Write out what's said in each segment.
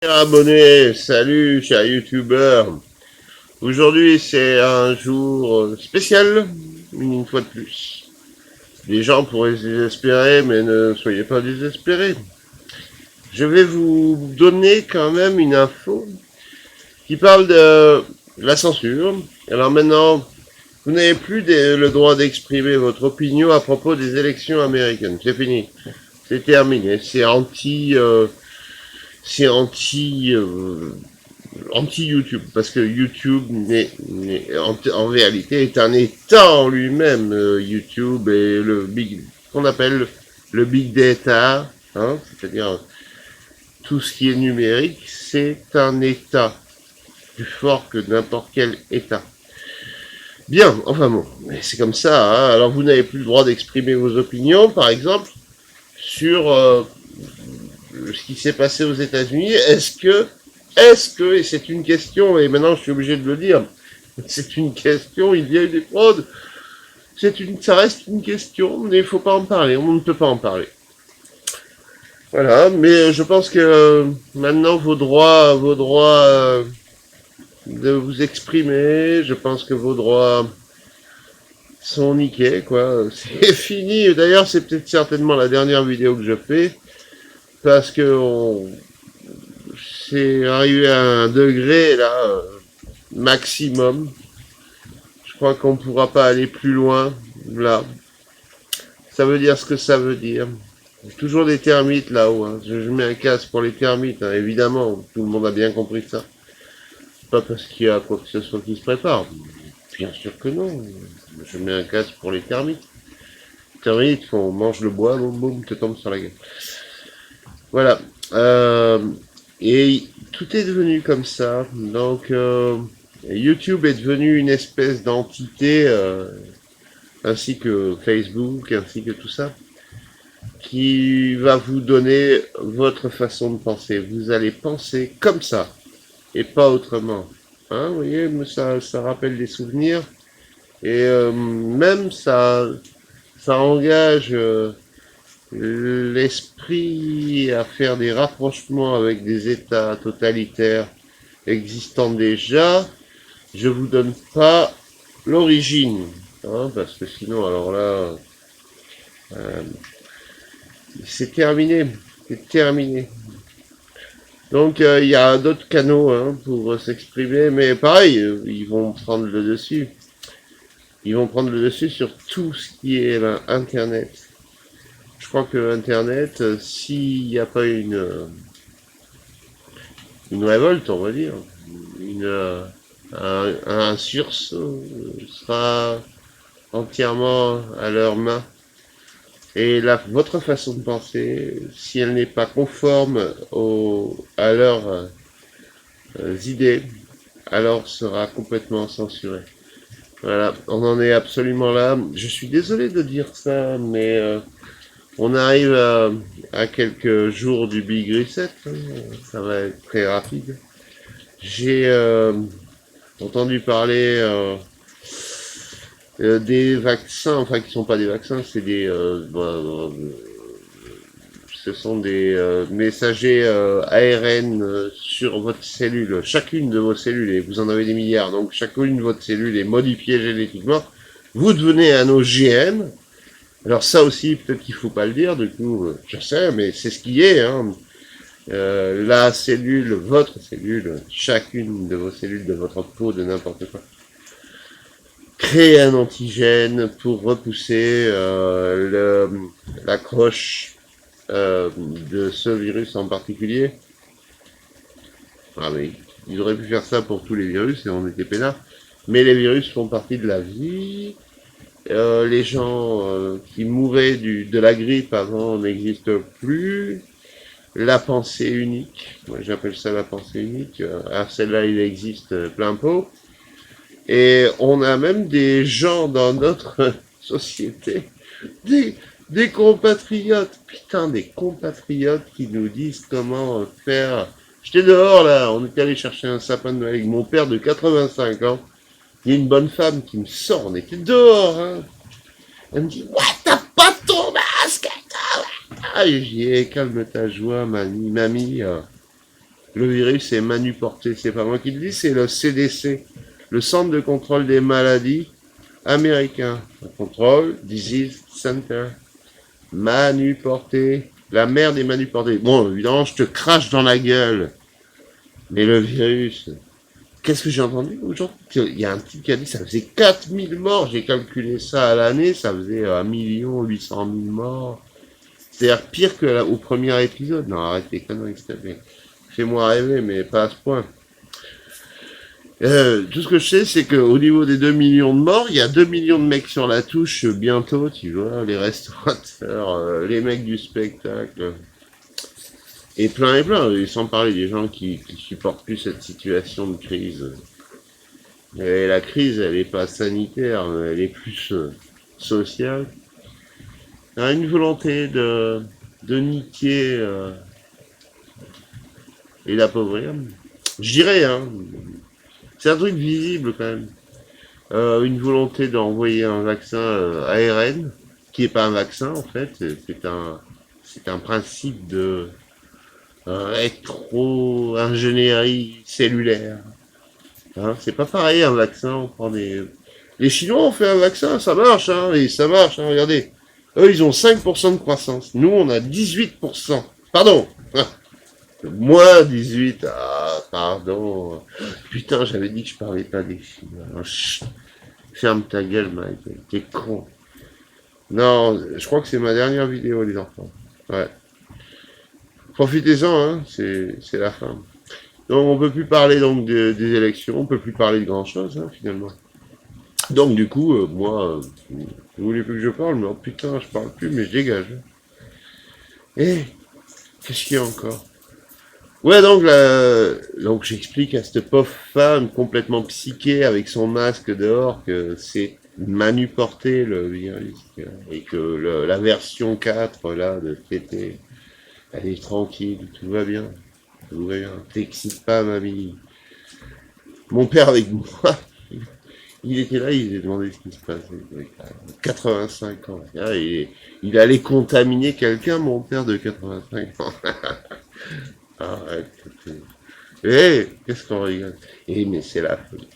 Abonnés, salut chers youtubeurs. Aujourd'hui c'est un jour spécial, une fois de plus. Les gens pourraient se désespérer, mais ne soyez pas désespérés. Je vais vous donner quand même une info qui parle de la censure. Alors maintenant, vous n'avez plus le droit d'exprimer votre opinion à propos des élections américaines. C'est fini. C'est terminé. C'est anti YouTube, parce que YouTube en réalité est un état en lui-même. YouTube et qu'on appelle le big data, hein, c'est-à-dire tout ce qui est numérique, c'est un état plus fort que n'importe quel état. Bien, enfin bon, mais c'est comme ça. Hein. Alors vous n'avez plus le droit d'exprimer vos opinions, par exemple, sur ce qui s'est passé aux États-Unis. Et c'est une question, et maintenant je suis obligé de le dire, c'est une question, il y a eu des fraudes, ça reste une question, mais il ne faut pas en parler, on ne peut pas en parler. Voilà, mais je pense que maintenant vos droits de vous exprimer, je pense que vos droits sont niqués, quoi. C'est fini. D'ailleurs, c'est peut-être certainement la dernière vidéo que je fais, parce que c'est arrivé à un degré là maximum. Je crois qu'on ne pourra pas aller plus loin là. Ça veut dire ce que ça veut dire. Toujours des termites là-haut. Hein. Je mets un casque pour les termites, hein. Évidemment. Tout le monde a bien compris ça. Pas parce qu'il y a quoi que ce soit qui se prépare. Bien sûr que non. Je mets un casque pour les termites. Les termites, on mange le bois, boum boum, te tombe sur la gueule. Voilà. Et tout est devenu comme ça. Donc, YouTube est devenu une espèce d'entité, ainsi que Facebook, ainsi que tout ça, qui va vous donner votre façon de penser. Vous allez penser comme ça, et pas autrement. Hein, vous voyez, ça rappelle des souvenirs, et même ça engage l'esprit à faire des rapprochements avec des États totalitaires existants déjà. Je vous donne pas l'origine, hein, parce que sinon, alors là, euh, c'est terminé, c'est terminé. Donc il y a d'autres canaux, hein, pour s'exprimer, mais pareil, ils vont prendre le dessus. Ils vont prendre le dessus sur tout ce qui est Internet. Je crois que Internet, s'il n'y a pas une révolte, on va dire, un sursaut, sera entièrement à leurs mains. Et votre façon de penser, si elle n'est pas conforme à leurs idées, alors sera complètement censurée. Voilà, on en est absolument là. Je suis désolé de dire ça, mais on arrive à quelques jours du Big Reset. Hein. Ça va être très rapide. J'ai entendu parler des vaccins, enfin qui sont pas des vaccins, c'est ce sont des messagers ARN sur votre cellule, chacune de vos cellules, et vous en avez des milliards, donc chacune de votre cellule est modifiée génétiquement. Vous devenez un OGM. Alors ça aussi, peut-être qu'il faut pas le dire, du coup, je sais, mais c'est ce qui est. Hein. La cellule, votre cellule, chacune de vos cellules, de votre peau, de n'importe quoi, crée un antigène pour repousser l'accroche de ce virus en particulier. Ah oui, ils auraient pu faire ça pour tous les virus et on était peinards. Mais les virus font partie de la vie. Les gens qui mouraient de la grippe avant n'existent plus. La pensée unique, moi j'appelle ça la pensée unique. Celle-là, il existe plein pot. Et on a même des gens dans notre société, des, des compatriotes, putain, des compatriotes qui nous disent comment faire. J'étais dehors là, on était allé chercher un sapin de Noël avec mon père de 85 ans. Il y a une bonne femme qui me sort, on était dehors, hein. Elle me dit, ouais, t'as pas ton masque. Ah, et j'y ai, calme ta joie, mamie. Le virus est manuporté. C'est pas moi qui le dis, c'est le CDC, le Centre de contrôle des maladies américain. Control Disease Center. Manuporté. La mère des manuportés. Bon, évidemment, je te crache dans la gueule. Mais le virus... Qu'est-ce que j'ai entendu aujourd'hui? Il y a un type qui a dit que ça faisait 4000 morts. J'ai calculé ça à l'année, ça faisait 1 800 000 morts. C'est-à-dire pire que au premier épisode. Non, arrête les conneries, s'il te plaît. Fais-moi rêver, mais pas à ce point. Tout ce que je sais, c'est qu'au niveau des 2 millions de morts, il y a 2 millions de mecs sur la touche bientôt, tu vois, les restaurateurs, les mecs du spectacle. Et plein, et sans parler des gens qui supportent plus cette situation de crise. Et la crise, elle n'est pas sanitaire, elle est plus sociale. Il y a une volonté de niquer et d'appauvrir. Je dirais, hein, c'est un truc visible quand même. Une volonté d'envoyer un vaccin ARN, qui n'est pas un vaccin en fait, c'est un principe de électro-ingénierie cellulaire. Hein, c'est pas pareil un vaccin, on prend des... Les Chinois ont fait un vaccin, ça marche, hein, et ça marche, hein, regardez. Eux, ils ont 5% de croissance. Nous, on a 18%. Pardon. Moins 18. Ah, pardon. Putain, j'avais dit que je parlais pas des Chinois. Chut. Ferme ta gueule, Mike. T'es con. Non, je crois que c'est ma dernière vidéo, les enfants. Ouais. Profitez-en, hein, c'est la fin. Donc on peut plus parler donc des élections, on peut plus parler de grand chose, hein, finalement. Donc du coup, moi, vous voulez plus que je parle, mais oh, putain, je parle plus, mais je dégage. Et qu'est-ce qu'il y a encore? Ouais, donc j'explique à cette pauvre femme complètement psychée avec son masque dehors que c'est manuporté le virus et que la version 4 là de TT, elle est tranquille, tout va bien. Tout va bien. T'excites pas, mamie. Mon père avec moi, il était là, il s'est demandé ce qui se passait. 85 ans. Ah, il allait contaminer quelqu'un, mon père de 85 ans. Arrête. Eh, qu'est-ce qu'on rigole? Eh, mais c'est la folie.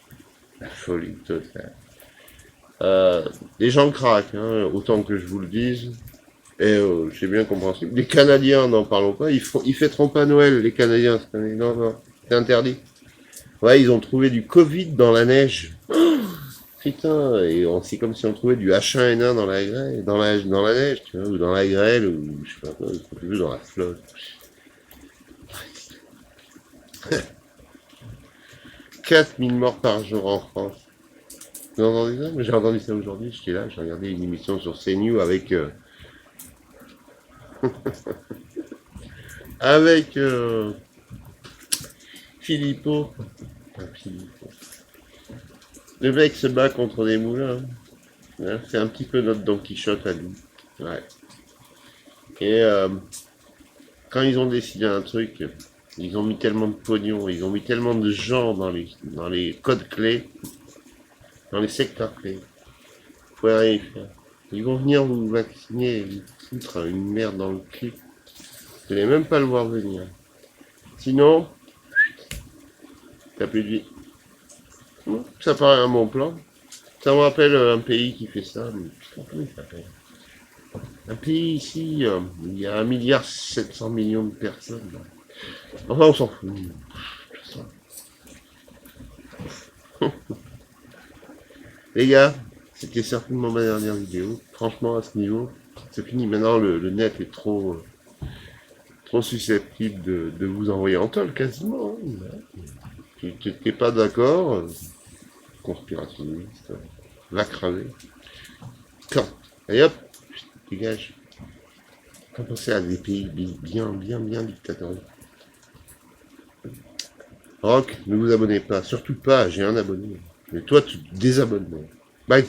La folie totale. Les gens craquent, hein, autant que je vous le dise. Et c'est bien compréhensible. Les Canadiens, n'en parlons pas, ils fêteront pas Noël, les Canadiens, cette année. Non, non, c'est interdit. Ouais, ils ont trouvé du Covid dans la neige. Oh, putain, et c'est comme si on trouvait du H1N1 dans la grêle, dans la neige, tu vois, ou dans la grêle, ou je sais pas quoi, ou dans la flotte. 4000 morts par jour en France. Vous entendez ça? J'ai entendu ça aujourd'hui, j'étais là, j'ai regardé une émission sur CNews avec... avec Philippot. Philippot. Le mec se bat contre des moulins. Hein. C'est un petit peu notre Don Quichotte à nous. Ouais. Et quand ils ont décidé un truc, ils ont mis tellement de pognon, ils ont mis tellement de gens dans les codes clés, dans les secteurs clés. Vous pouvez rien y faire. Ils vont venir vous vacciner et vous foutre une merde dans le cul. Vous n'allez même pas le voir venir. Sinon, t'as plus de vie. Ça paraît un bon plan. Ça me rappelle un pays qui fait ça. Mais putain, comment il s'appelle? Un pays ici, il y a 1,7 milliard de personnes. Là. Enfin, on s'en fout. Les gars, c'était certainement ma dernière vidéo. Franchement, à ce niveau, c'est fini. Maintenant, le net est trop susceptible de vous envoyer en tôle, quasiment. Tu n'es pas d'accord, conspirationniste, va crever. Quand allez hop, dégage. Faut penser à des pays bien dictatoriaux. Rock, ne vous abonnez pas, surtout pas, j'ai un abonné. Mais toi, tu te désabonnes. Bye.